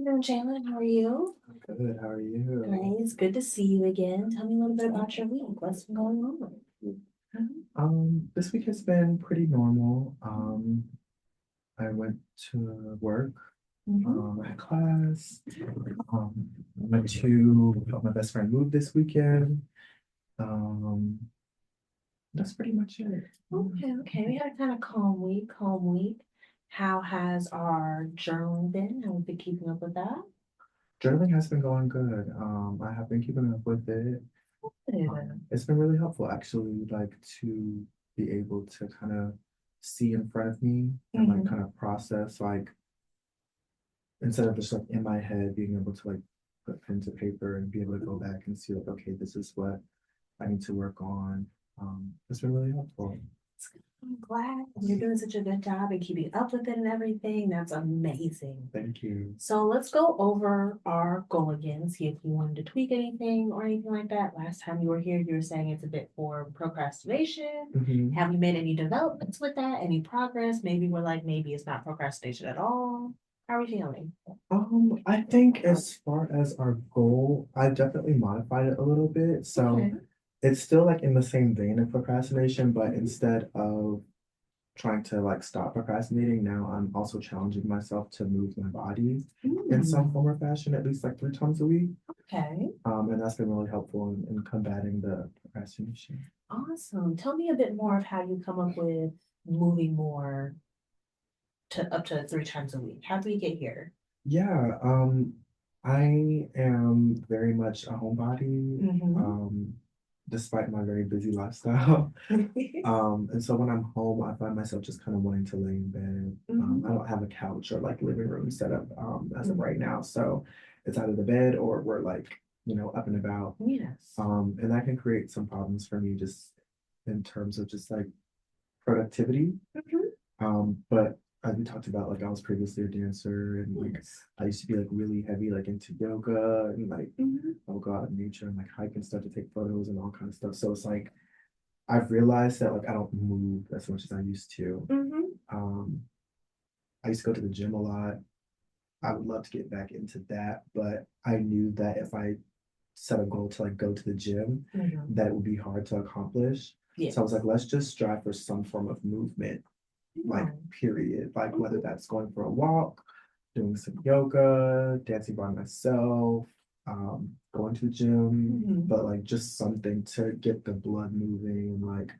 Hello, Jalen. How are you? I'm good. How are you? Great. It's good to see you again. Tell me a little bit about your week. What's been going on? This week has been pretty normal. I went to work. Mm-hmm. I had class. I went to help my best friend move this weekend. Um, that's pretty much it. Okay. We had a kind of calm week. How has our journaling been? Have we been keeping up with that? Journaling has been going good. I have been keeping up with it. Good. It's been really helpful actually, like to be able to kind of see in front of me and like Mm-hmm. kind of process like instead of just like in my head being able to like put pen to paper and be able to go back and see like, okay, this is what I need to work on. It's been really helpful. I'm glad you're doing such a good job and keeping up with it and everything. That's amazing. Thank you. So let's go over our goal again, see if you wanted to tweak anything or anything like that. Last time you were here, you were saying it's a bit for procrastination. Hmm. Have you made any developments with that? Any progress? Maybe we're like, maybe it's not procrastination at all. How are we feeling? I think as far as our goal, I definitely modified it a little bit. So Okay. it's still like in the same vein of procrastination, but instead of trying to like stop procrastinating, now I'm also challenging myself to move my body in some Mm, form or fashion, at least like 3 times a week. okay. And that's been really helpful in combating the procrastination. Awesome. Tell me a bit more of how you come up with moving more to up to 3 times a week. How do we get here? Yeah, I am very much a homebody, Mm-hmm. despite my very busy lifestyle. And so when I'm home, I find myself just kind of wanting to lay in bed. I Mm-hmm. don't have a couch or like living room set up as of right Mm-hmm. now. So it's either the bed or we're like, up and about. Yes. And that can create some problems for me just in terms of just like productivity. Mm-hmm. But as we talked about, like I was previously a dancer and like Yes. I used to be like really heavy like into yoga and like Mm-hmm. I'll go out in nature and like hike and stuff to take photos and all kind of stuff. So it's like I've realized that like I don't move as much as I used to. Mm-hmm. Um, I used to go to the gym a lot. I would love to get back into that, but I knew that if I set a goal to like go to the gym, Mm-hmm. that it would be hard to accomplish. So I was like, Yes. let's just strive for some form of movement like Mm-hmm. period. Like whether that's going for a walk, doing some yoga, dancing by myself, going to the gym, Mm-hmm. but like just something to get the blood moving and like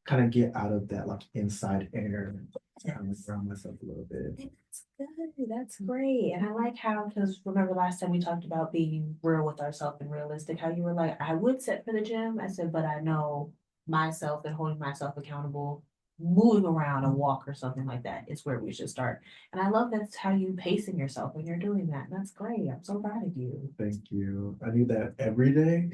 kind of get out of that like inside air and kind of Yes. ground myself a little bit. And that's good. That's great. And I like how, because remember last time we talked about being real with ourselves and realistic, how you were like, I would set for the gym. I said, but I know myself and holding myself accountable, moving around a walk or something like that is where we should start. And I love that's how you pacing yourself when you're doing that. And that's great. I'm so proud of you. Thank you. I knew that every day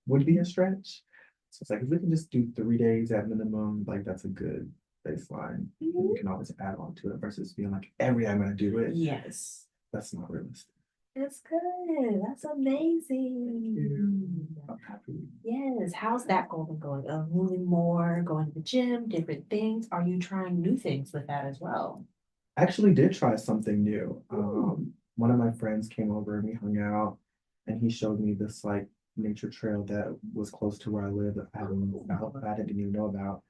would be a stretch. So it's like if we can just do 3 days at minimum, like that's a good baseline. And you Mhm. can always add on to it versus being like every day I'm gonna do it. Yes. That's not realistic. That's good. That's You. amazing. I'm happy. Yes. How's that goal been going? Moving more, going to the gym, different things. Are you trying new things with that as well? I actually did try something new. Ooh. One of my friends came over and we hung out, and he showed me this like nature trail that was close to where I live that I didn't even know about.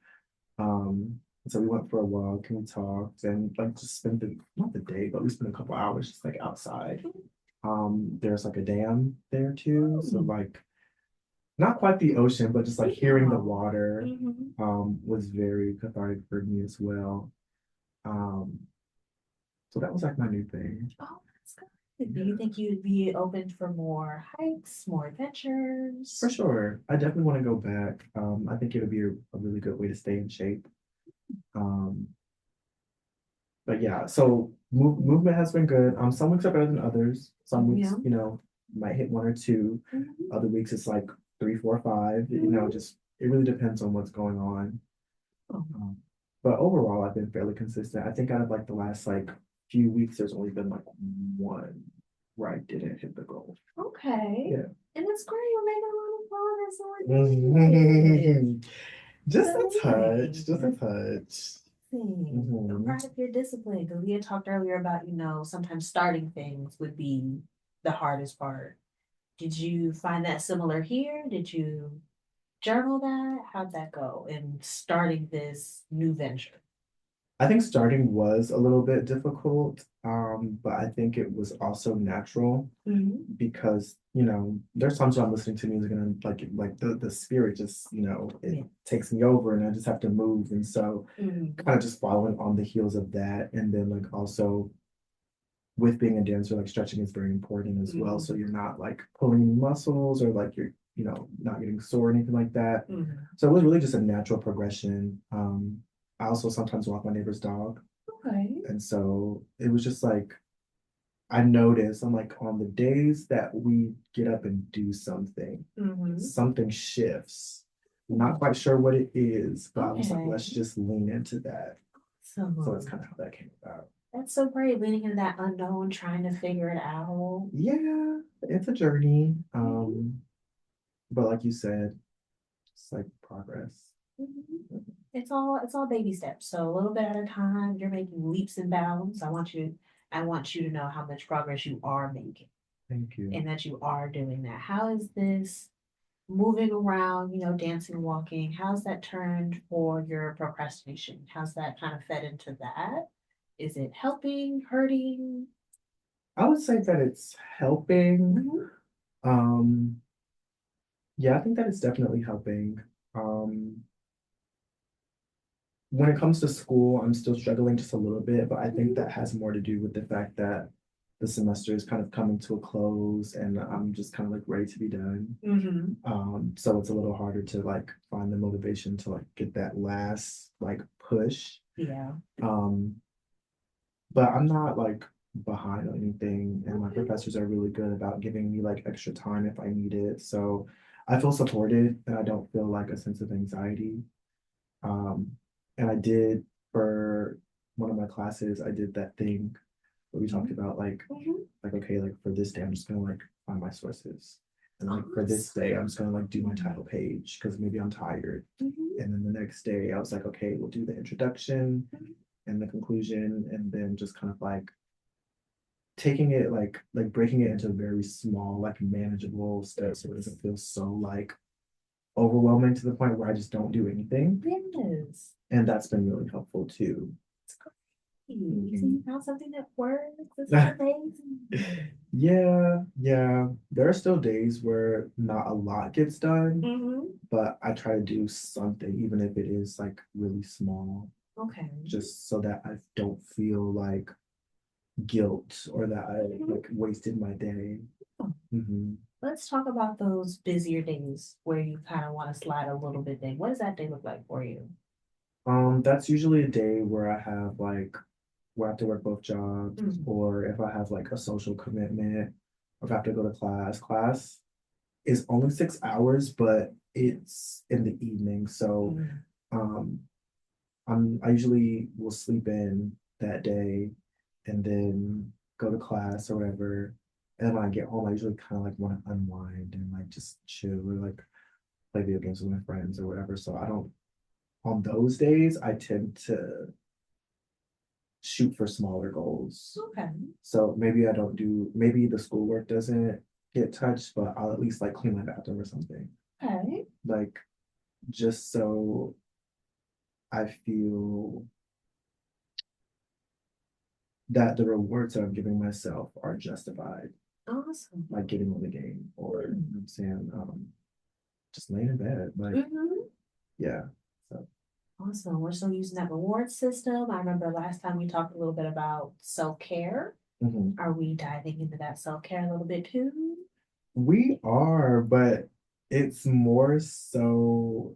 So we went for a walk and we talked and like just spent the not the day, but we spent a couple hours just like outside. There's like a dam there too, so Ooh. like not quite the ocean, but just like hearing the Yeah. water Mm-hmm. was very cathartic for me as well. Um, so that was like my new thing. Oh, that's good. Do you Yeah, think you'd be open for more hikes, more for adventures? sure. I definitely want to go back. I think it would be a really good way to stay in shape. Um, but yeah, so movement has been good. Some weeks are better than others. Some weeks, Yeah. might hit one or two. Mm-hmm. Other weeks it's like three, four, five. Mm-hmm. Just it really depends on what's going on. Oh, Um, but overall, I've been fairly consistent. I think out of like the last like few weeks, there's only been like one where I didn't hit the goal. okay. Yeah. And it's great. You're making a lot of progress, so we're good. Just a That's touch, just a amazing. touch. amazing. I'm Mhm. proud of your discipline because we had talked earlier about, sometimes starting things would be the hardest part. Did you find that similar here? Did you journal that? How'd that go in starting this new venture? I think starting was a little bit difficult, but I think it was also natural Mhm. because, there's times when I'm listening to music and like the spirit just, it Yeah. takes me over and I just have to move. And so Mhm. kind of just following on the heels of that. And then like also with being a dancer, like stretching is very important as well. So Mhm. you're not like pulling any muscles or like you're, not getting sore or anything like that. Mhm. So it was really just a natural progression. I also sometimes walk my neighbor's dog. Okay. And so it was just like, I noticed, I'm like, on the days that we get up and do something, Mhm. something shifts. I'm not quite sure what it is, but I was like, Okay. let's just lean into that. So that's So kind of how that came about. that's so great, leaning into that unknown, trying to figure it out. Yeah, it's a journey. Mhm. But like you said, it's like progress. Mhm. It's all baby steps. So a little bit at a time, you're making leaps and bounds. I want you to know how much progress you are making Thank you. and that you are doing that. How is this moving around, dancing, walking? How's that turned for your procrastination? How's that kind of fed into that? Is it helping, hurting? I would say that it's helping. Mhm. Um, yeah, I think that it's definitely helping. Um, when it comes to school, I'm still struggling just a little bit, but I think Mhm. that has more to do with the fact that the semester is kind of coming to a close and I'm just kind of like ready to be done. Mhm. So it's a little harder to like find the motivation to like get that last like push. Yeah. Um, but I'm not like behind on anything, and my Okay. professors are really good about giving me like extra time if I need it. So I feel supported and I don't feel like a sense of anxiety. Um, and I did for one of my classes, I did that thing where we talked Mhm. about Mhm. like okay, like for this day, I'm just gonna like find my sources. And like for this day, I'm just gonna like do my Awesome. title page because maybe I'm tired. Mhm. And then the next day, I was like, okay, we'll do the introduction Mhm. and the conclusion, and then just kind of like taking it like breaking it into very small, like manageable steps so it doesn't feel so like overwhelming to the point where I just don't do anything. Yes. And that's been really helpful too. It's great. So Mhm. you found something that works. This is amazing. Yeah, yeah. There are still days where not a lot gets done, Mhm. but I try to do something, even if it is like really small, Okay. just so that I don't feel like guilt or that I Mhm. like wasted my day. Hmm. Let's talk about those busier days where you kind of want to slide a little bit day. What does that day look like for you? That's usually a day where I have like where I have to work both jobs, Mhm. or if I have like a social commitment, or if I have to go to class. Class is only 6 hours, but it's in the evening. So Mhm. um I usually will sleep in that day and then go to class or whatever. And then when I get home, I usually kind of like want to unwind and like just chill or like play video games with my friends or whatever. So I don't, on those days, I tend to shoot for smaller goals. Okay. So maybe I don't do, maybe the schoolwork doesn't get touched, but I'll at least like clean my bathroom or something. Okay. Like just so I feel that the rewards that I'm giving myself are justified, Awesome. like getting on the game or you know Mhm. what I'm saying, just laying in bed. Like, Mhm. yeah. So Awesome. We're still using that reward system. I remember last time we talked a little bit about self-care. mhm. Are we diving into that self-care a little bit too? We are, but it's more so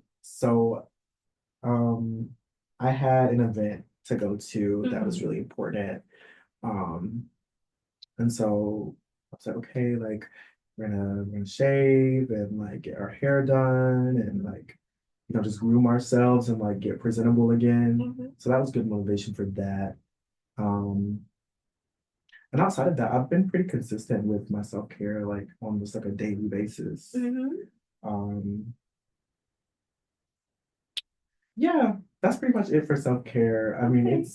I had an event to go to that was Mhm. really important. Um and so I was like, okay, like we're gonna shave and like get our hair done and like just groom ourselves and like get presentable again. Mhm. So that was good motivation for that. Um and outside of that, I've been pretty consistent with my self-care like on just like a daily basis. Mhm. Um yeah, that's pretty much it for self-care. I mean, Okay.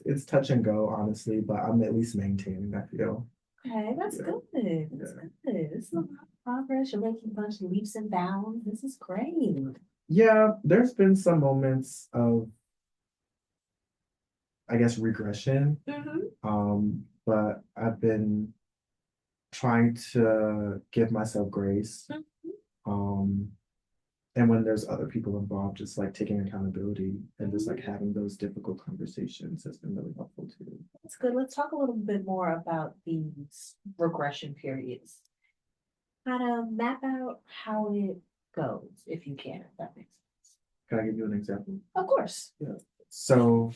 it's touch and go, honestly, but I'm at least maintaining, I feel. Okay, that's Yeah, good. That's yeah. good. This is a lot of progress. You're making a bunch of leaps and bounds. This is great. Yeah, there's been some moments of, I guess, regression. Mm-hmm. But I've been trying to give myself grace. Um, and when there's other people involved, just like taking accountability and just like having those difficult conversations has been really helpful too. That's good. Let's talk a little bit more about these regression periods. Kind of map out how it goes, if you can, if that makes sense. Can I give you an example? Of course. Yeah. So,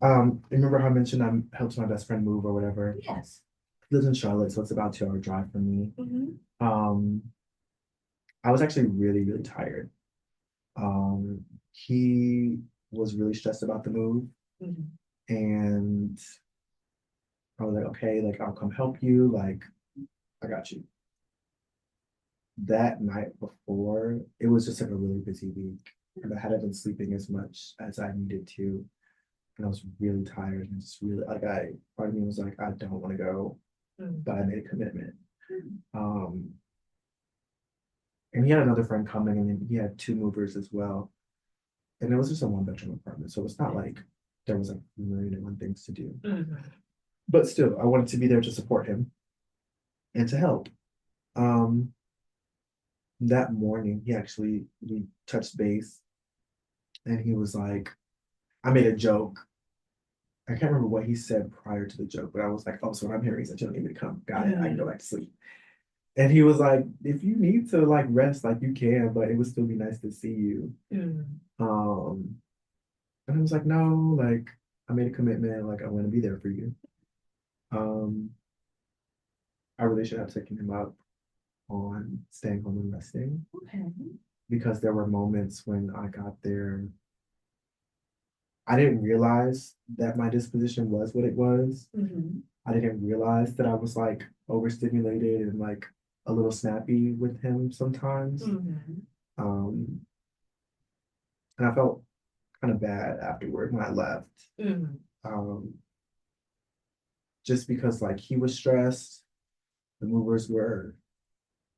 remember how I mentioned I helped my best friend move or whatever? Yes. He lives in Charlotte, so it's about 2 hour drive from me. Mm-hmm. Um, I was actually really, really tired. He was really stressed about the move, Mm-hmm. and I was like, okay, like I'll come help you, like I got you. That night before, it was just like a really busy week, and I hadn't been sleeping as much as I needed to, and I was really tired and just really like part of me was like, I don't want to go, but I made a commitment. Um, and he had another friend coming, and then he had two movers as well, and it was just a one-bedroom apartment, so it's not like there was like a million and one things to do. Mm-hmm. But still, I wanted to be there to support him and to help. Um, that morning, we touched base, and he was like, I made a joke. I can't remember what he said prior to the joke, but I was like, oh, so what I'm hearing is that you don't need me to come. Got it. I can go back to sleep. And he was like, if you need to like rest, like you can, but it would still be nice to see you. Mm-hmm. Um, and I was like, no, like I made a commitment, like I want to be there for you. Um, I really should have taken him up on staying home and resting Okay. because there were moments when I got there, I didn't realize that my disposition was what it was. Mm-hmm. I didn't realize that I was like overstimulated and like a little snappy with him sometimes. Mm-hmm. Um, and I felt kind of bad afterward when I left. Mm-hmm. Um, just because like he was stressed, the movers were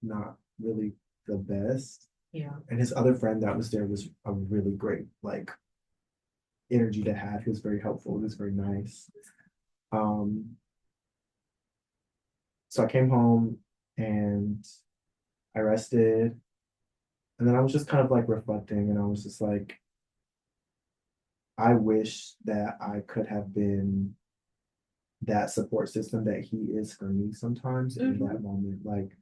not really the best. Yeah. And his other friend that was there was a really great like energy to have. He was very helpful. He was very nice. Um, so I came home and I rested. And then I was just kind of like reflecting and I was just like, I wish that I could have been that support system that he is for me sometimes in Mm-hmm. that moment. Like,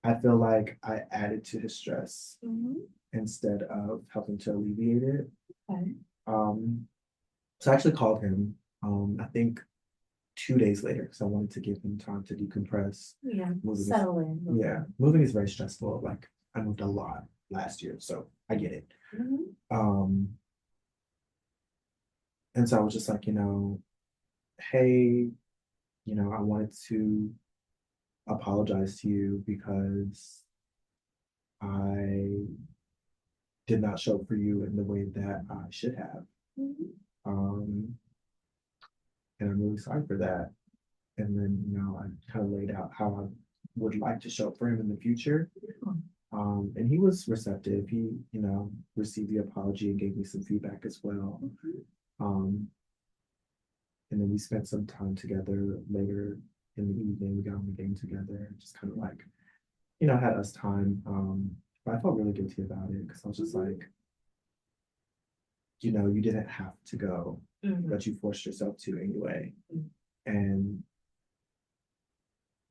I feel like I added to his stress Mm-hmm. instead of helping to alleviate it. Okay. Um, so I actually called him, I think 2 days later, because I wanted to give him time to decompress. Yeah. Moving is, Settle in. yeah, moving is very stressful. Like, I moved a lot last year, so I get it. Mm-hmm. Um, and so I was just like, hey, I wanted to apologize to you because I did not show up for you in the way that I should have. Mm-hmm. Um, and I'm really sorry for that. And then, I kind of laid out how I would like to show up for him in the future. And he was receptive. He, received the apology and gave me some feedback as well. Um, and then we spent some time together later in the evening. We got on the game together, just kind of like, had us time. But I felt really guilty about it because I was just like, you didn't have to go, Mm-hmm. but you forced yourself to anyway. Mm-hmm. And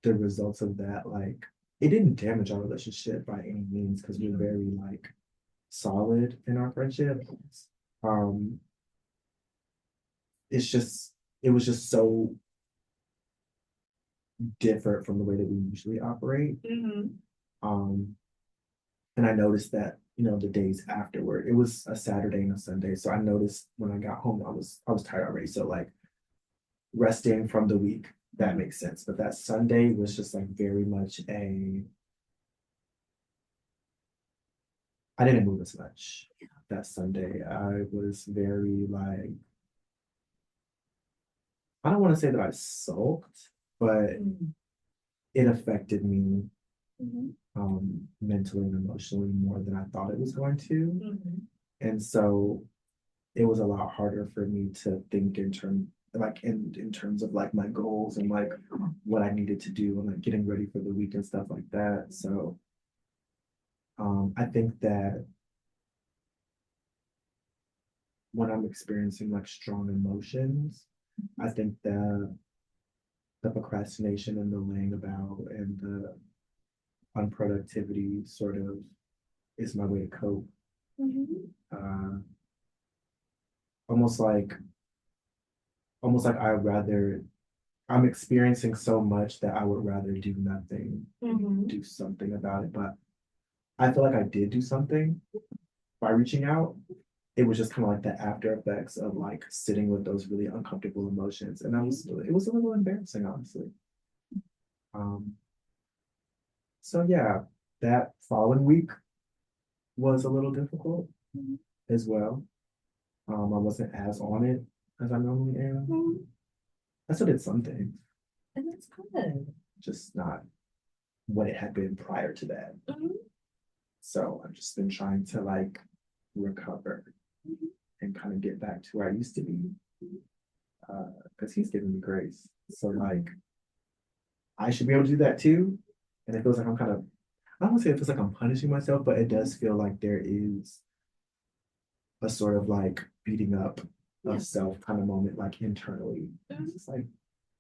the results of that, like, it didn't damage our relationship by any means because we're very like solid in our friendship. Um, it's just it was just so different from the way that we usually operate. Mm-hmm. Um, and I noticed that, the days afterward, it was a Saturday and a Sunday. So I noticed when I got home, I was tired already. So like resting from the week, that makes sense. But that Sunday was just like very much I didn't move as much that Sunday. I was very like, I don't want to say that I sulked, but Mhm. it affected me Mhm. mentally and emotionally more than I thought it was going to. Mhm. And so it was a lot harder for me to think in terms of like my goals and like what I needed to do and like getting ready for the week and stuff like that. So I think that when I'm experiencing like strong emotions, I think that the procrastination and the laying about and the unproductivity sort of is my way to cope. Mhm. Uh, almost like almost like I'm experiencing so much that I would rather do nothing, Mhm. do something about it. But I feel like I did do something by reaching out. It was just kind of like the after effects of like sitting with those really uncomfortable emotions. And it was a little embarrassing, honestly. Um, so yeah, that following week was a little difficult Mhm. as well. I wasn't as on it as I normally am. Mhm. I still did some things, And that's good. just not what it had been prior to that. Mhm. So I've just been trying to like recover Mhm. and kind of get back to where I used to be. Because he's giving me grace. So like I should be able to do that too. And it feels like I don't want to say it feels like I'm punishing myself, but it does feel like there is a sort of like beating up Yeah. of self kind of moment, like internally. Mhm. It's just like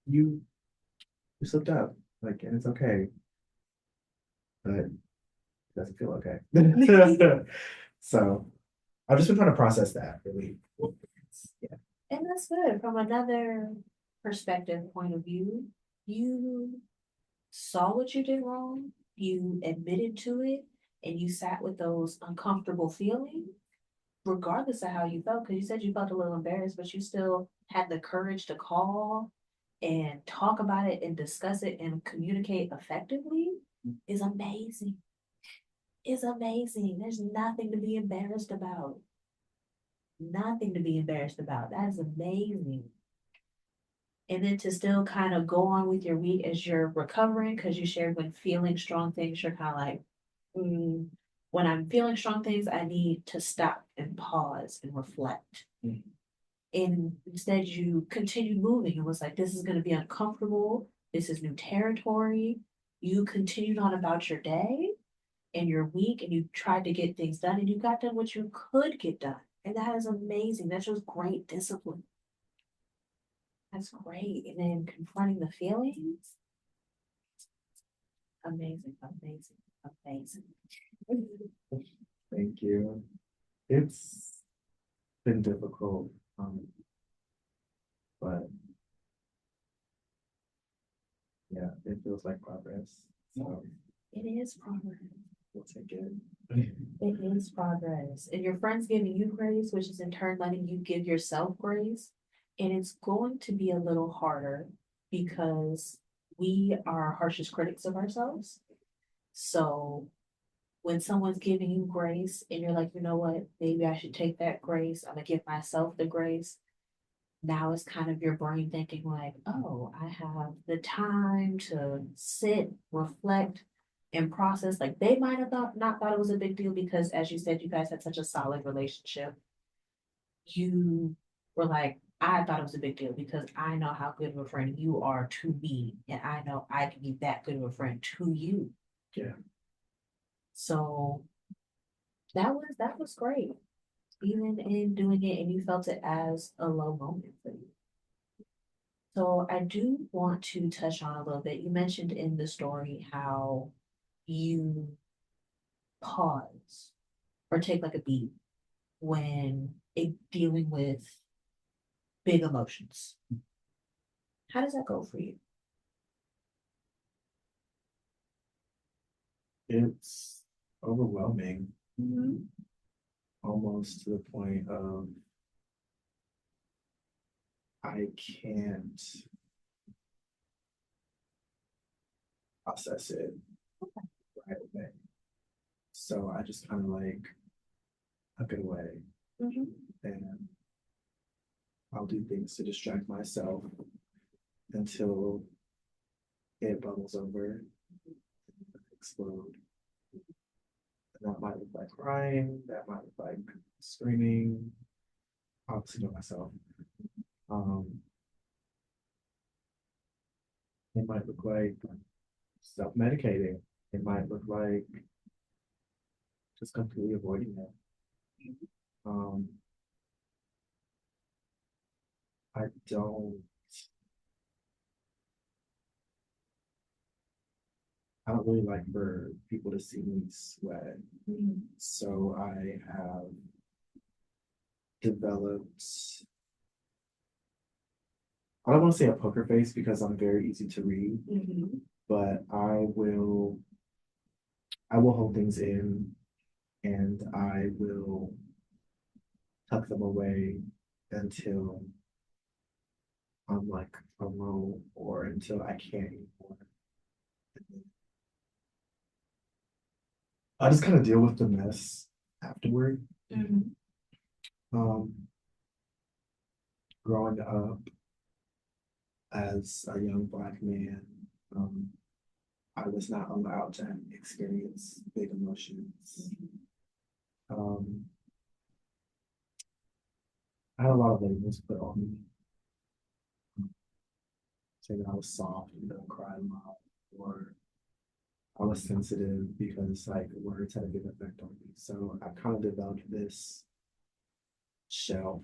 you you slipped up, like, and it's okay, but it doesn't feel okay. So I've just been trying to process that really. Yeah. And that's good. From another perspective point of view, you saw what you did wrong, you admitted to it, and you sat with those uncomfortable feelings, regardless of how you felt, because you said you felt a little embarrassed, but you still had the courage to call and talk about it and discuss it and communicate effectively is amazing. Is amazing. There's nothing to be embarrassed about. Nothing to be embarrassed about. That is amazing. And then to still kind of go on with your week as you're recovering, because you shared when feeling strong things, you're kind of like, mm, when I'm feeling strong things, I need to stop and pause and reflect. Mhm. And instead, you continue moving. It was like, this is going to be uncomfortable. This is new territory. You continued on about your day and your week, and you tried to get things done, and you got done what you could get done. And that is amazing. That shows great discipline. That's great. And then confronting the feelings, amazing, amazing, amazing. Thank you. It's been difficult, but yeah, it feels like progress. So It is progress. we'll take it. It is progress. And your friends giving you grace, which is in turn letting you give yourself grace. And it's going to be a little harder because we are our harshest critics of ourselves. So when someone's giving you grace and you're like, you know what, maybe I should take that grace, I'm gonna give myself the grace. Now it's kind of your brain thinking like, oh, I have the time to sit, reflect, and process. Like they might have not thought it was a big deal because, as you said, you guys had such a solid relationship. You were like, I thought it was a big deal because I know how good of a friend you are to me, and I know I can be that good of a friend to you. Yeah. So that was great, even in doing it, and you felt it as a low moment for you. So I do want to touch on a little bit. You mentioned in the story how you pause or take like a beat when dealing with big emotions. How does that go for you? It's overwhelming, Mhm. almost to the point of I can't process it right away. So I just kind of like a good way. Mhm. And I'll do things to distract myself until it bubbles over, explode. And that might look like crying, that might look like screaming, obviously to myself. Um, it might look like self-medicating. It might look like just completely avoiding it. Um, I don't, I don't really like for people to see me sweat. Mhm. So I have developed, I don't want to say a poker face because I'm very easy to read, Mhm. but I will hold things in and I will tuck them away until I'm like alone or until I can't anymore. I just kind of deal with the mess afterward. Mhm. Um, Growing up as a young Black man, um, I was not allowed to experience big emotions. Um, I had a lot of labels put on me, saying that I was soft and don't cry a lot, or I was sensitive because like words had a big effect on me. So I kind of developed this shell,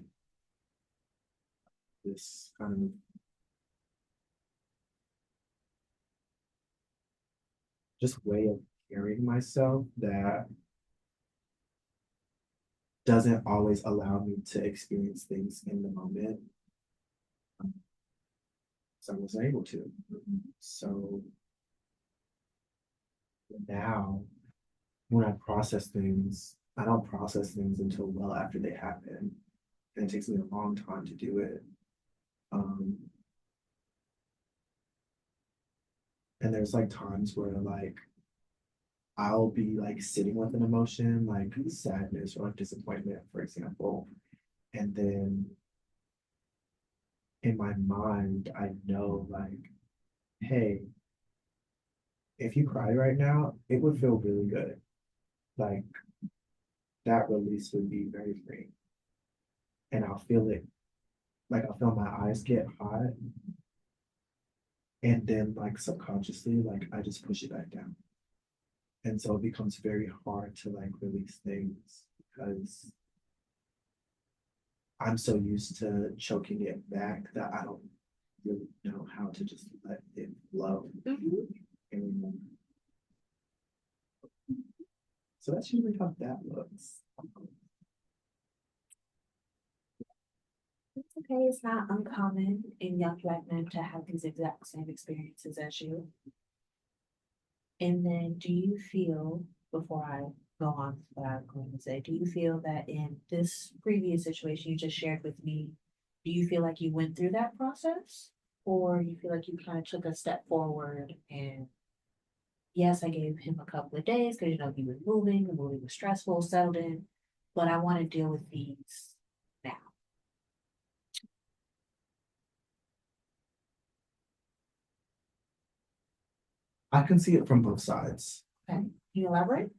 this kind of just way of carrying myself that doesn't always allow me to experience things in the moment. So I wasn't able to. So now when I process things, I don't process things until well after they happen. And it takes me a long time to do it. Um, and there's like times where like I'll be like sitting with an emotion like sadness or like disappointment, for example. And then in my mind, I know like, hey, if you cry right now, it would feel really good. Like that release would be very free. And I'll feel it, like I'll feel my eyes get hot. And then like subconsciously, like I just push it back down. And so it becomes very hard to like release things because I'm so used to choking it back that I don't really know how to just let it flow Mhm. anymore. So that's usually how that looks. It's okay. It's not uncommon in young Black men to have these exact same experiences as you. And then do you feel, before I go on with what I'm going to say, do you feel that in this previous situation you just shared with me, do you feel like you went through that process? Or you feel like you kind of took a step forward and yes, I gave him a couple of days because he was moving, the moving was stressful, settled in, but I want to deal with these now. I can see it from both sides. Okay. Can you elaborate?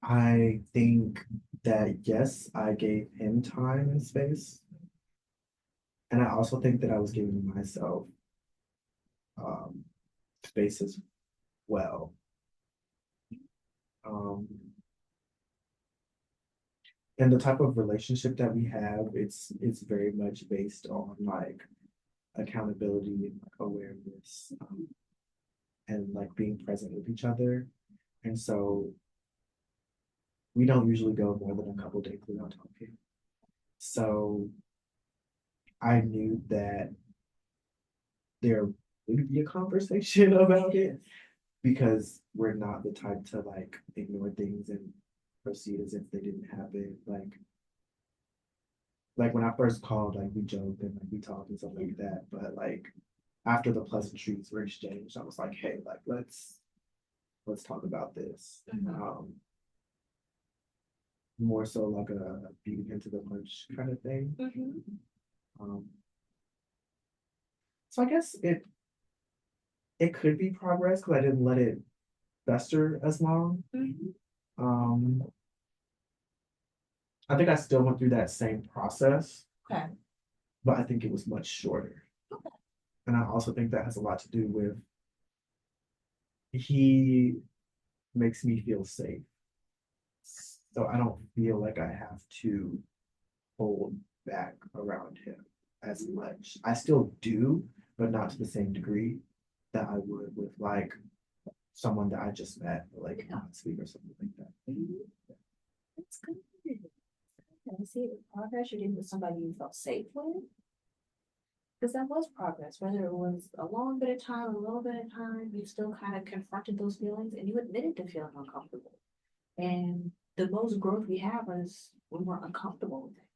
I think that yes, I gave him time and space. And I also think that I was giving myself um, space as well. Um, and the type of relationship that we have, it's very much based on like accountability and like awareness, and like being present with each other. And so we don't usually go more than a couple days without talking. So I knew that there would be a conversation about it because we're not the type to like ignore things and proceed as if they didn't happen. Like when I first called, like we joked and like we talked and stuff like that. But like after the pleasantries were exchanged, I was like, hey, like let's talk about this. Mhm. more so like a beating into the punch kind of thing. Mhm. Um, so I guess it could be progress because I didn't let it fester as long. Mhm. Um, I think I still went through that same process, Okay. but I think it was much shorter. And I also think that has a lot to do with he makes me feel safe. So I don't feel like I have to hold back around him as much. I still do, but not to the same degree that I would with like someone that I just met, like Yeah. last week or something like that. Mhm. That's good. Yeah, see it with progress you did with somebody you felt safe with. Because that was progress, whether it was a long bit of time, a little bit of time, you still kind of confronted those feelings and you admitted to feeling uncomfortable. And the most growth we have is when we're uncomfortable with it.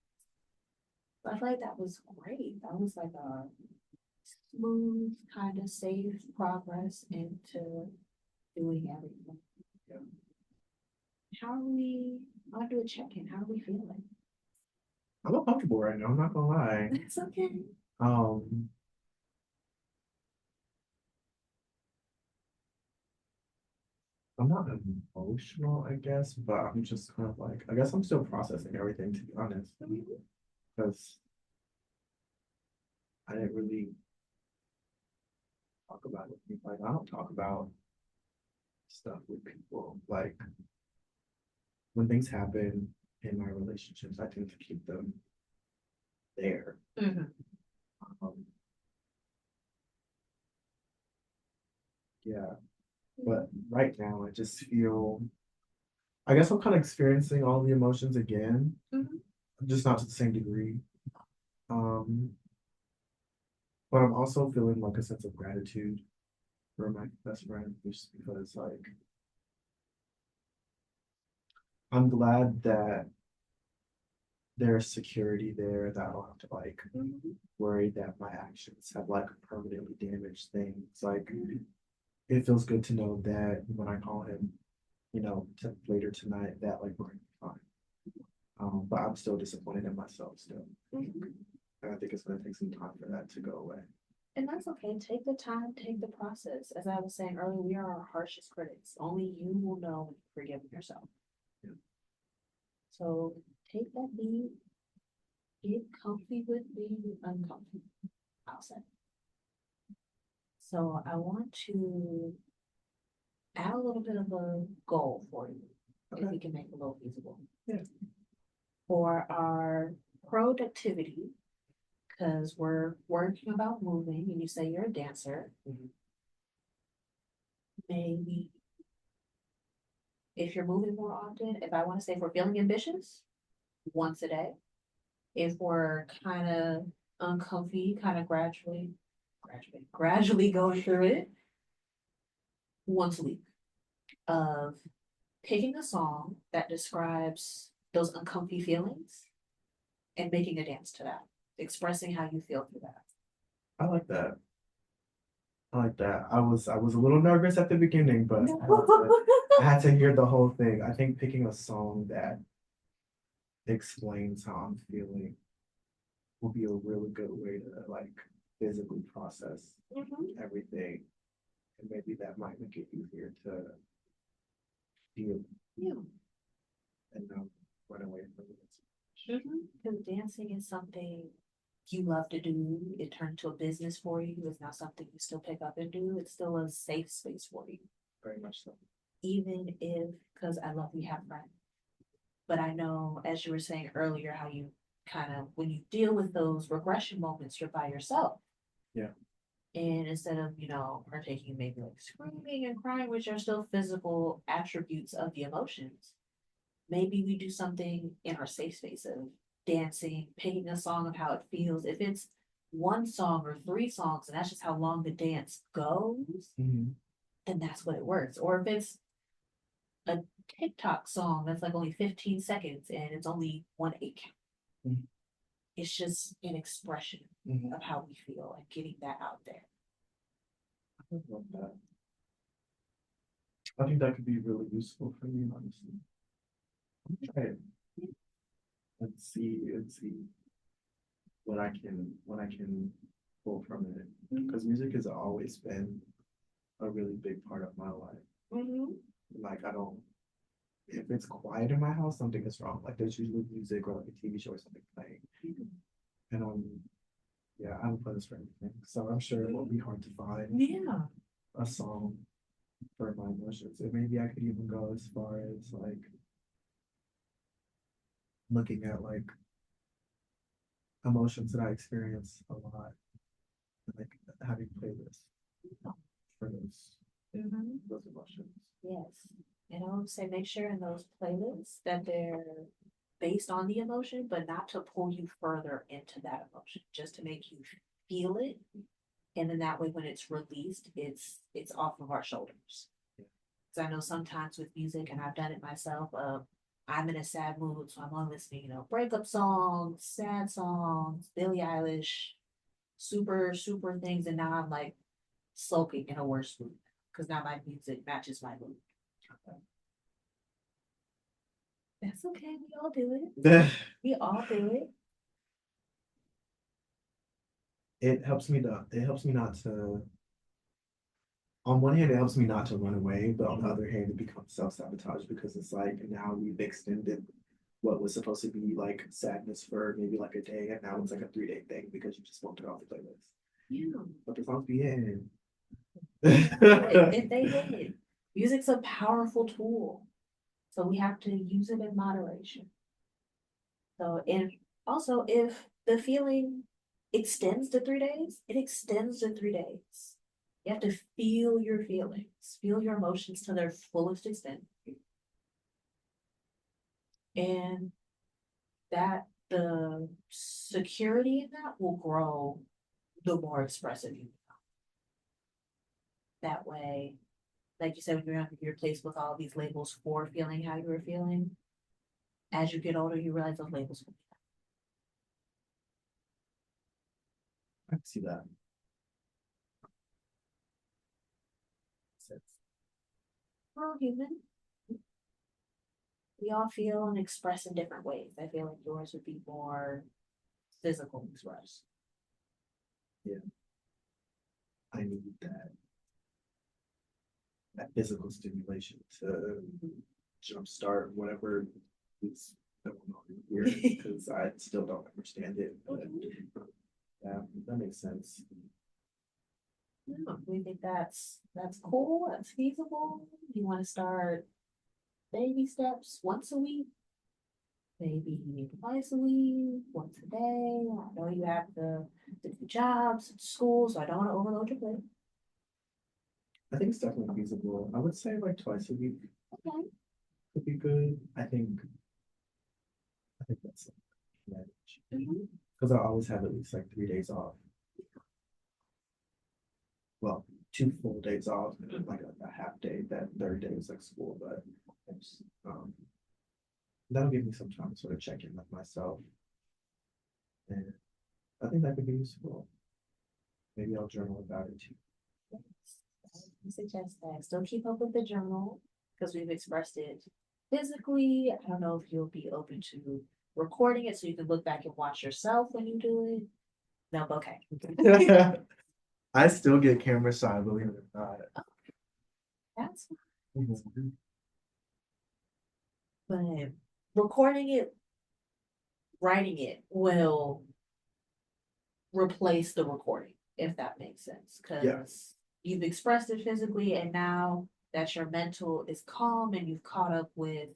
So I feel like that was great. That was like a smooth, kind of safe progress into doing everything. Yeah. How are we? I'll do a check-in. How are we feeling? I'm uncomfortable right now, I'm not gonna lie. It's okay. Um, I'm not emotional, I guess, but I'm just kind of like, I guess I'm still processing everything to be honest. Because I didn't really talk about it with people. Like, I don't talk about stuff with people. Like, when things happen in my relationships, I tend to keep them there. Mhm. Um, yeah, but right now, I just feel, I guess I'm kind of experiencing all the emotions again, Mhm. just not to the same degree. Um, but I'm also feeling like a sense of gratitude for my best friend, just because like I'm glad that there's security there that I don't have to like Mhm. worry that my actions have like permanently damaged things. Like it feels good to know that when I call him, later tonight, that like we're gonna be fine. But I'm still disappointed in myself still. Mhm. And I think it's gonna take some time for that to go away. And that's okay. Take the time, take the process. As I was saying earlier, we are our harshest critics. Only you will know when you've forgiven yourself. Yeah. So take that beat, get comfy with being uncomfy. I'll say. So I want to add a little bit of a goal for you, if we Okay. can make it a little feasible. Yeah. For our productivity, because we're working about moving, and you say you're a dancer, Mhm. maybe if you're moving more often, if I want to say if we're feeling ambitious, once a day. If we're kind of uncomfy, kind of gradually going through it, once a week of picking a song that describes those uncomfy feelings and making a dance to that, expressing how you feel through that. I like that. I like that. I was a little nervous at the beginning, but I had to hear the whole thing. I think picking a song that explains how I'm feeling will be a really good way to like physically process Mhm. everything. And maybe that might make it easier to feel Yeah. and not run away from it. Because dancing is something you love to do. It turned to a business for you. It's not something you still pick up and do. It's still a safe space for you. Very much so. Even if, because I love we have friends. But I know, as you were saying earlier, how you kind of, when you deal with those regression moments, you're by yourself. Yeah. And instead of, partaking maybe like screaming and crying, which are still physical attributes of the emotions, maybe we do something in our safe space of dancing, picking a song of how it feels. If it's one song or three songs, and that's just how long the dance goes, Mhm. then that's what it works. Or if it's a TikTok song that's like only 15 seconds and it's only 1/8 count. Mhm. It's just an expression Mhm. of how we feel and getting that out there. I love that. I think that could be really useful for me, honestly. I'm gonna try it. and see what I can pull from it. Because music has always been a really big part of my life. Mhm. Like I don't if it's quiet in my house, something is wrong. Like there's usually music or like a TV show or something playing. And yeah, I have a playlist for everything. So I'm sure it won't be hard to find Yeah. a song for my emotions. And maybe I could even go as far as like looking at like emotions that I experience a lot, and like having playlists for those emotions. Yes. And I would say make sure in those playlists that they're based on the emotion, but not to pull you further into that emotion, just to make you feel it. And then that way when it's released, it's off of our shoulders. Because I know sometimes with music, and I've done it myself, I'm in a sad mood, so I'm on listening, breakup songs, sad songs, Billie Eilish, super, super things, and now I'm like sulking in a worse mood because now my music matches my mood. That's okay. We all do it. We all do it. It helps me not to on one hand it helps me not to run away, but on the other hand it becomes self-sabotage because it's like now we've extended what was supposed to be like sadness for maybe like a day and now it's like a 3 day thing because you just bumped it off the playlist. Yeah. But the songs be hitting. If they hit, music's a powerful tool. So we have to use it in moderation. So, and also if the feeling extends to 3 days, it extends to 3 days. You have to feel your feelings, feel your emotions to their fullest extent. And that the security in that will grow the more expressive you become. That way, like you said, when you're younger, you're placed with all these labels for feeling how you were feeling. As you get older, you realize those labels will be I can see that. we're all human. We all feel and express in different ways. I feel like yours would be more physical express. Yeah, I need that physical stimulation to jumpstart whatever is going on here because I still don't understand it. But yeah, that makes sense. No, we think that's cool, that's feasible. You want to start baby steps once a week, maybe twice a week, once a day. I know you have the jobs, school, so I don't want to overload your plate. I think it's definitely feasible. I would say like twice a week Okay. would be good. I think that's manage Mhm. because I always have at least like 3 days off. Well, 2 full days off and then like a half day. That third day is like school, but um, that'll give me some time to sort of check in with myself. And I think that could be useful. Maybe I'll journal about it too. I suggest that. Still keep up with the journal because we've expressed it physically. I don't know if you'll be open to recording it so you can look back and watch yourself when you do it. No, but okay. I still get camera shy, believe it or not. That's Mhm. but recording it, writing it will replace the recording, if that makes sense. Yeah. Because you've expressed it physically, and now that your mental is calm and you've caught up with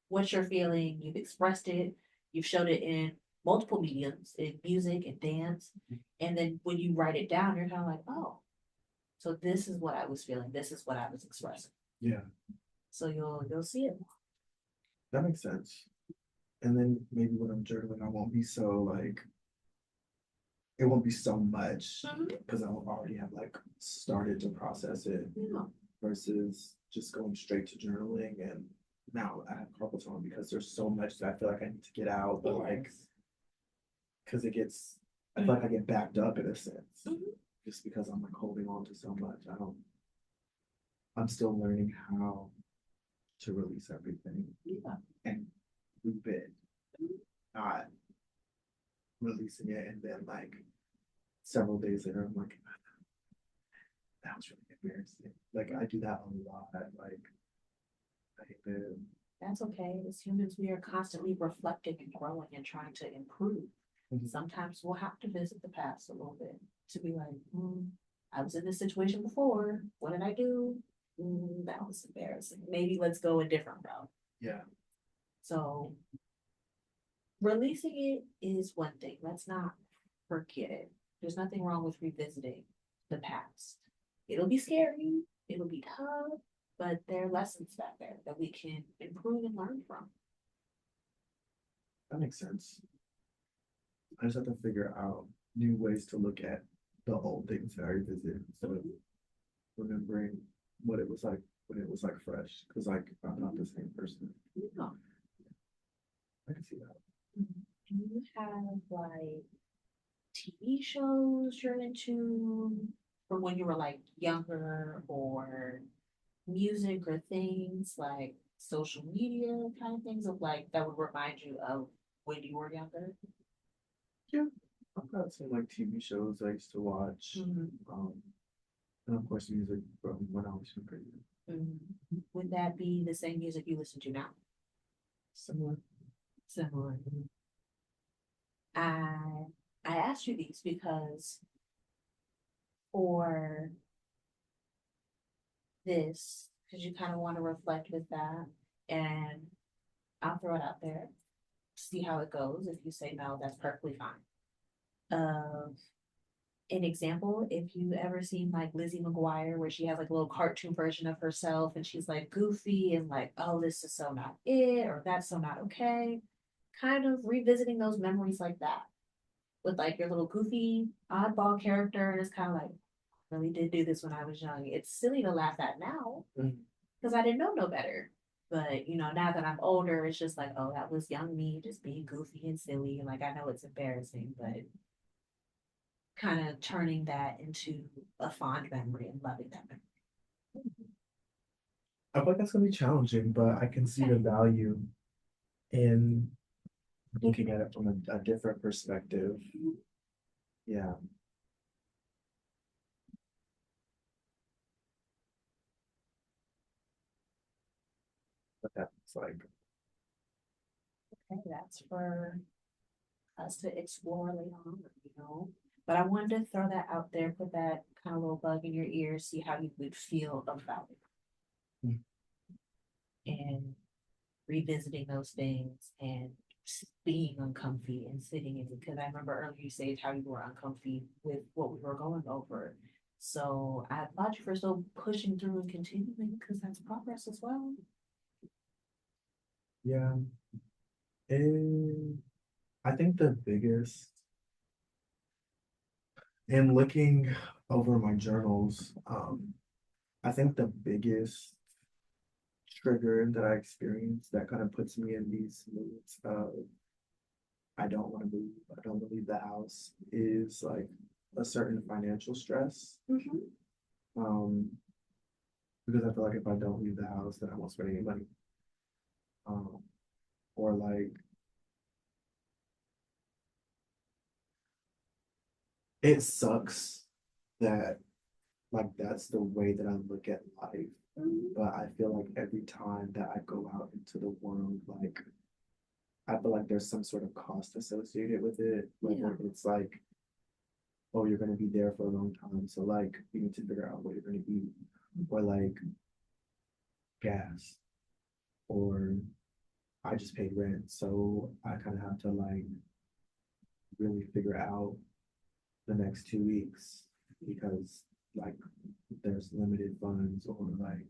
what you're feeling, you've expressed it, you've showed it in multiple mediums, in music and dance. And then when you write it down, you're kind of like, oh, so this is what I was feeling, this is what I was expressing. Yeah, So you'll see it. that makes sense. And then maybe when I'm journaling, I won't be so like it won't be so much because I'll already have like started to process it Yeah. versus just going straight to journaling and now I have carpal tunnel because there's so much that I feel like I need to get out, but like Yes. because I feel like I get backed up in a sense Mhm. just because I'm like holding on to so much. I'm still learning how to release everything Yeah. and loop it. not releasing it, and then like several days later, I'm like, that was really embarrassing. Like I do that a lot. Like I hate that. That's okay. As humans, we are constantly reflecting and growing and trying to improve. Mhm. Sometimes we'll have to visit the past a little bit to be like, I was in this situation before. What did I do? That was embarrassing. Maybe let's go a different route. Yeah. So releasing it is one thing. Let's not forget it. There's nothing wrong with revisiting the past. It'll be scary, it'll be tough, but there are lessons back there that we can improve and learn from. That makes sense. I just have to figure out new ways to look at the old things that I revisit instead of remembering what it was like when it was like fresh. Because like I'm not the same person. Yeah. I can see that. Do you have like TV shows you're into from when you were like younger or music or things like social media kind of things of like that would remind you of when you were younger? Yeah. I've got some like TV shows I used to watch. Um, and of course music from when I was younger. Would that be the same music you listen to now? Similar. Similar. I I asked you these because for this, because you kind of want to reflect with that, and I'll throw it out there, see how it goes. If you say no, that's perfectly fine. An example, if you ever seen like Lizzie McGuire, where she has like a little cartoon version of herself and she's like goofy and like, oh, this is so not it, or that's so not okay. Kind of revisiting those memories like that with like your little goofy oddball character. And it's kind of like, really did do this when I was young. It's silly to laugh at now because I didn't know no better. But you know, now that I'm older, it's just like, oh, that was young me just being goofy and silly. And like, I know it's embarrassing, but kind of turning that into a fond memory and loving that memory. I feel like that's gonna be challenging, but I can see the value in looking at it from a different perspective. Yeah. But that's like, Okay, that's for us to explore later on, you know. But I wanted to throw that out there, put that kind of little bug in your ear, see how you would feel about it. Mm. And revisiting those things and being uncomfy and sitting in it. Because I remember earlier you said how you were uncomfy with what we were going over. So I applaud you for still pushing through and continuing because that's progress as well. yeah. And I think the biggest in looking over my journals, I think the biggest trigger that I experience that kind of puts me in these moods of I don't want to move, I don't want to leave the house is like a certain financial stress. Um, because I feel like if I don't leave the house, then I won't spend any money. Um, or like it sucks that like that's the way that I look at life. But I feel like every time that I go out into the world, like I feel like there's some sort of cost associated with it, whether it's like, oh, you're gonna be there for a long time, so like you need to figure out what you're gonna eat, or like gas, or I just paid rent, so I kind of have to like really figure out the next 2 weeks because like there's limited funds or like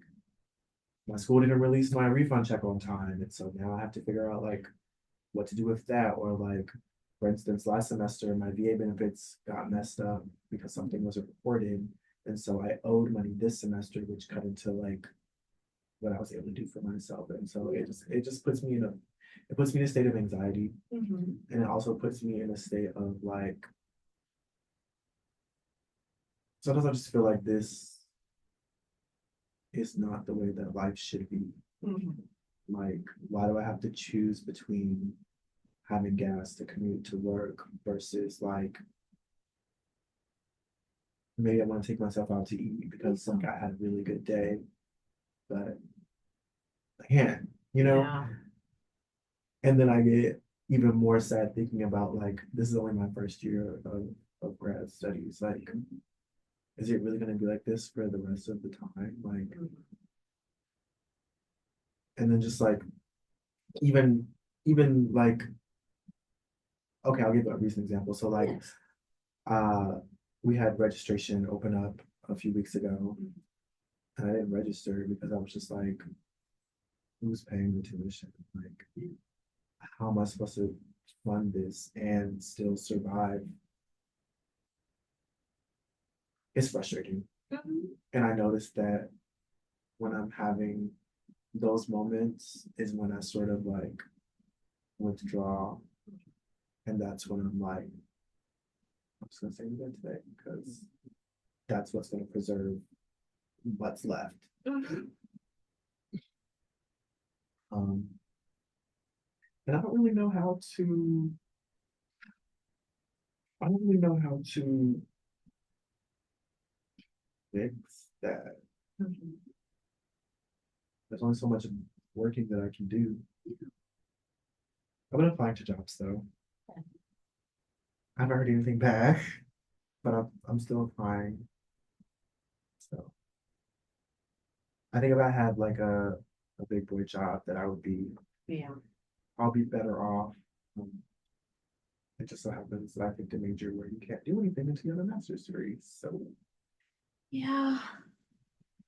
my school didn't release my refund check on time. And so now I have to figure out like what to do with that. Or like, for instance, last semester my VA benefits got messed up because something wasn't reported. And so I owed money this semester, which cut into like what I was able to do for myself. And so it just puts me in a state of anxiety. And it also puts me in a state of like sometimes I just feel like this is not the way that life should be. Like, why do I have to choose between having gas to commute to work versus like maybe I want to take myself out to eat because like I had a really good day, but I can't, you know? Yeah. And then I get even more sad thinking about like this is only my first year of grad studies. Like, is it really gonna be like this for the rest of the time? Like, and then just like even even like okay, I'll give a recent example. So like Yes. uh we had registration open up a few weeks ago and I didn't register because I was just like, who's paying the tuition? Like, how am I supposed to fund this and still survive? It's frustrating. Mhm. And I noticed that when I'm having those moments is when I sort of like withdraw. And that's when I'm like, I'm just gonna stay in bed today because that's what's gonna preserve what's left. Mhm. Um, and I don't really know how to fix that. Mhm. There's only so much working that I can do. I've been applying to jobs though. I haven't heard anything back, but I'm still applying. So I think if I had like a big boy job that Yeah. I'll be better off. Um, it just so happens that I think the major where you can't do anything until you have a master's degree. Yeah.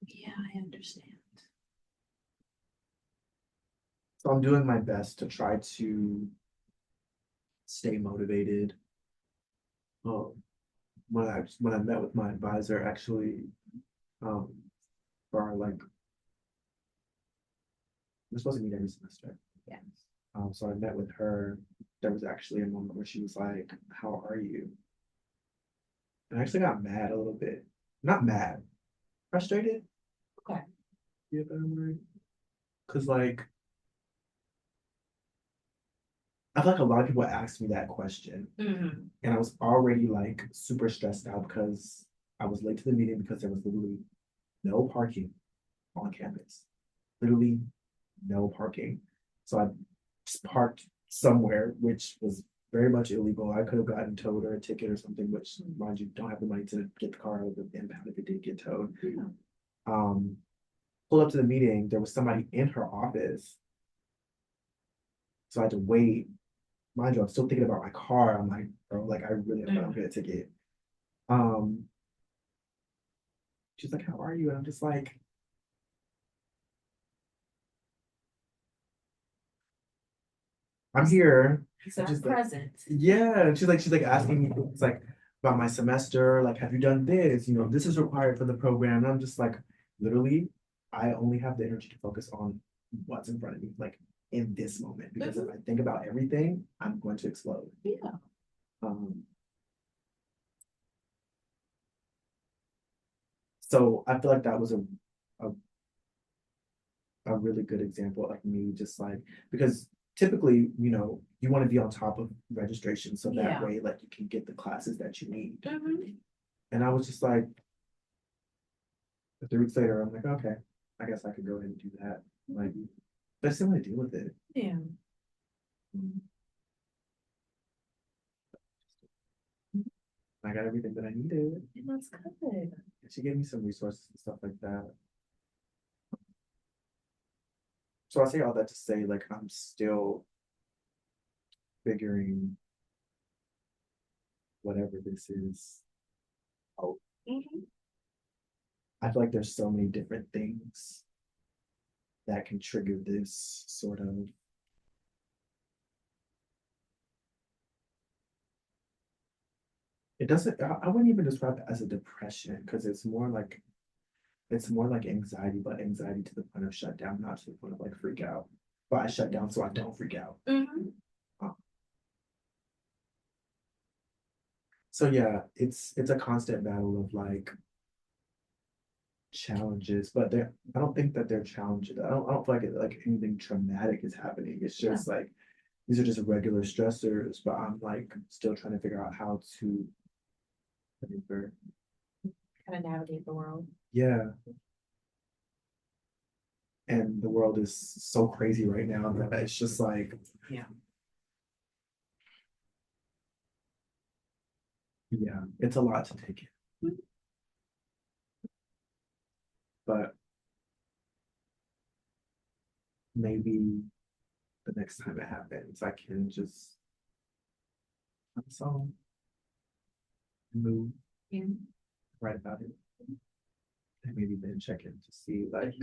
Yeah, I understand. So I'm doing my best to try to stay motivated. Um, when I met with my advisor, actually, um, for our like we're supposed to meet every semester. Yes. So I met with her. There was actually a moment where she was like, "How are you?" And I actually got mad a little bit. Not mad, frustrated. Okay. Yeah, better word. Because like I feel like a lot of people asked me that question, Mhm. and I was already like super stressed out because I was late to the meeting because there was literally no parking on campus. Literally no parking. So I just parked somewhere, which was very much illegal. I could have gotten towed or a ticket or something, which, mind you, don't have the money to get the car out of the impound if it did get towed. Yeah. Um, pulled up to the meeting, there was somebody in her office. So I had to wait. Mind you, I'm still thinking about my car. I'm like, bro, like I really hope I don't get a ticket. Um, she's like, how are you? And I'm just like, I'm here. He's And our she's like, present. yeah. And she's like asking me, it's like about my semester, like, have you done this? You know, this is required for the program. And I'm just like, literally, I only have the energy to focus on what's in front of me, like in this moment. Because if I think about everything, I'm going to explode. Yeah. Um, so I feel like that was a a really good example of me just like because typically, you know, you want to be on top of registration so that Yeah. way like you can get the classes that you need. Mhm. And I was just like 3 weeks later, I'm like, okay, I guess I could go ahead and do that. Like, but I still want to deal with it. Yeah. I got everything that I needed. And that's good. And she gave me some resources and stuff like that. So I say all that to say, like, I'm still figuring whatever this is out. Mhm. I feel like there's so many different things that can trigger this sort of it doesn't I wouldn't even describe it as a depression because it's more like anxiety, but anxiety to the point of shutdown, not to the point of like freak out. But I shut down so I don't freak out. Mhm. Uh, So yeah, it's a constant battle of like challenges, but I don't think that they're challenges. I don't feel like like anything traumatic is happening. It's Yeah. just like these are just regular stressors, but I'm like still trying to figure out how to maneuver. Kind of navigate the world. Yeah. And the world is so crazy right now that it's just like, Yeah. yeah, it's a lot to take in. But maybe the next time it happens, I can just have a song, move, Yeah. write about it, and maybe then check in to see like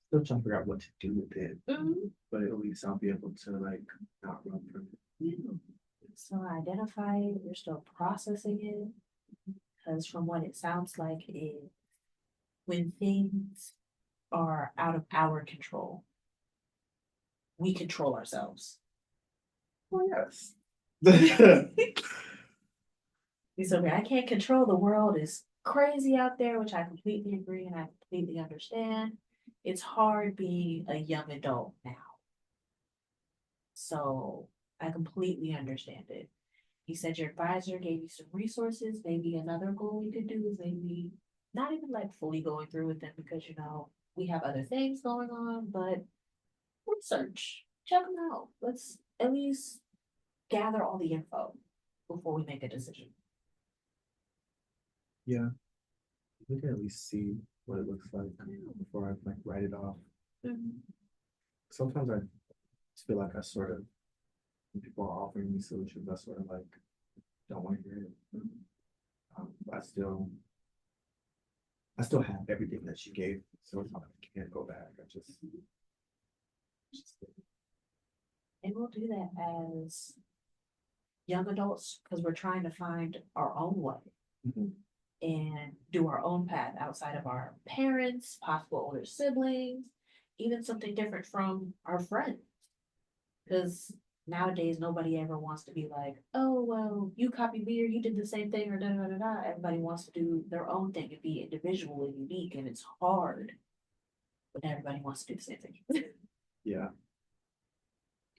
still trying to figure out what to do with it. But at least I'll be able to like not run from it. Yeah. So identify it, you're still processing it, because from what it sounds like is when things are out of our control, we control ourselves. Well, yes. So I can't control the world is crazy out there, which I completely agree and I completely understand. It's hard being a young adult now. So I completely understand it. You said your advisor gave you some resources. Maybe another goal we could do is maybe not even like fully going through with them because we have other things going on, but research, check them out. Let's at least gather all the info before we make a decision. Yeah, we can at least see what it looks like before I like write it off. Sometimes I just feel like I sort of when people are offering me solutions, I sort of like don't want to hear it. I still have everything that she gave, so it's not like I can't go back. Just And we'll do that as young adults because we're trying to find our own way Mhm. and do our own path outside of our parents, possible older siblings, even something different from our friends. Because nowadays nobody ever wants to be like, oh well, you copied me or you did the same thing or da da da da. Everybody wants to do their own thing and be individual and unique, and it's hard. But everybody wants to do the same thing. Yeah,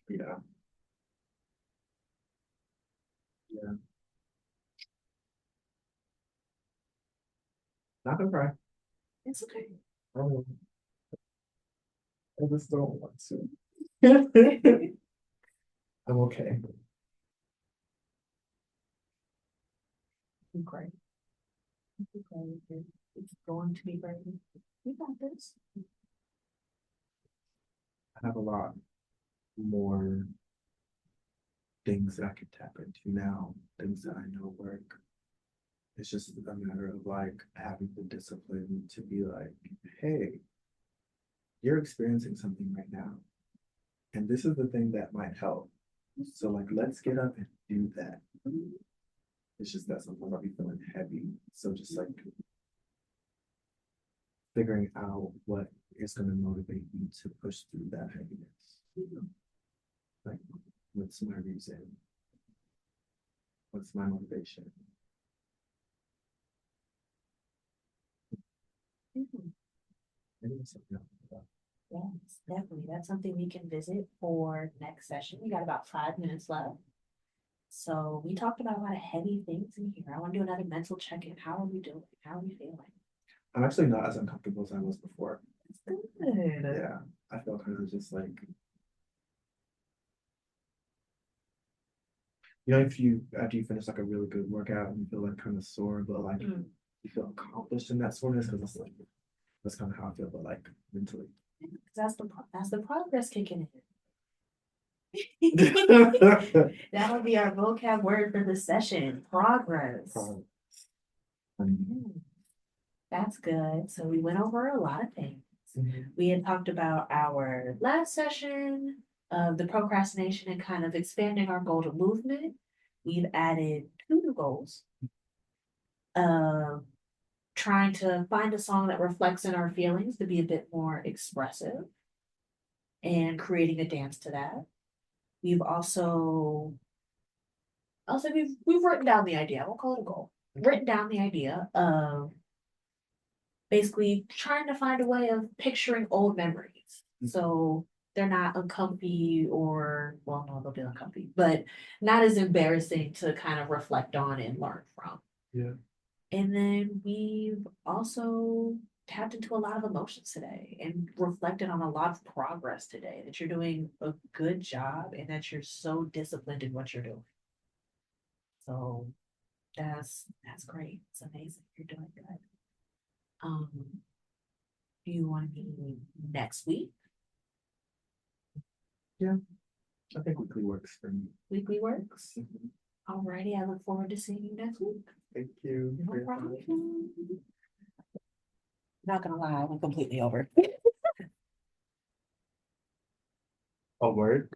yeah, yeah. Not gonna cry. It's okay. Oh, I just don't want to. I'm okay. I'm great. It's great. It's going to be great. We got this. I have a lot more things that I can tap into now, things that I know work. It's just a matter of like having the discipline to be like, hey, you're experiencing something right now. And this is the thing that might help. So like let's get up and do that. It's just that sometimes I'll be feeling heavy. So just like figuring out what is going to motivate you to push through that heaviness. Like what's my reason? What's my motivation? Mhm. Maybe that's something else about. Yes, definitely. That's something we can visit for next session. We got about 5 minutes left. So we talked about a lot of heavy things in here. I want to do another mental check-in. How are we doing? How are we feeling? I'm actually not as uncomfortable as I was before. It's good. Yeah, I feel kind of just like, if you after you finish like a really good workout and you feel like kind of sore, but like Mm. you feel accomplished in that soreness because it's like that's kind of how I feel, but like mentally. That's the progress kicking in. Um, That'll be our vocab word for the session. Progress. Mm, that's good. So we went over a lot of things. We had talked about our last session of the procrastination and kind of expanding our goal to movement. We've added 2 new goals. Trying to find a song that reflects in our feelings to be a bit more expressive and creating a dance to that. We've also we've written down the idea. We'll call it a goal. Written down the idea of basically trying to find a way of picturing old memories. So they're not uncomfy or, well, no, they'll be uncomfy, but not as embarrassing to kind of reflect on and learn from. Yeah. And then we've also tapped into a lot of emotions today and reflected on a lot of progress today, that you're doing a good job and that you're so disciplined in what you're doing. So that's great. It's amazing. You're doing good. Um, do you want to meet next week? Yeah, I think weekly works for me. Weekly works. Mhm. Alrighty, I look forward to seeing you next week. Thank you. No for your problem. time. Not gonna lie, I'm completely over. Oh, word?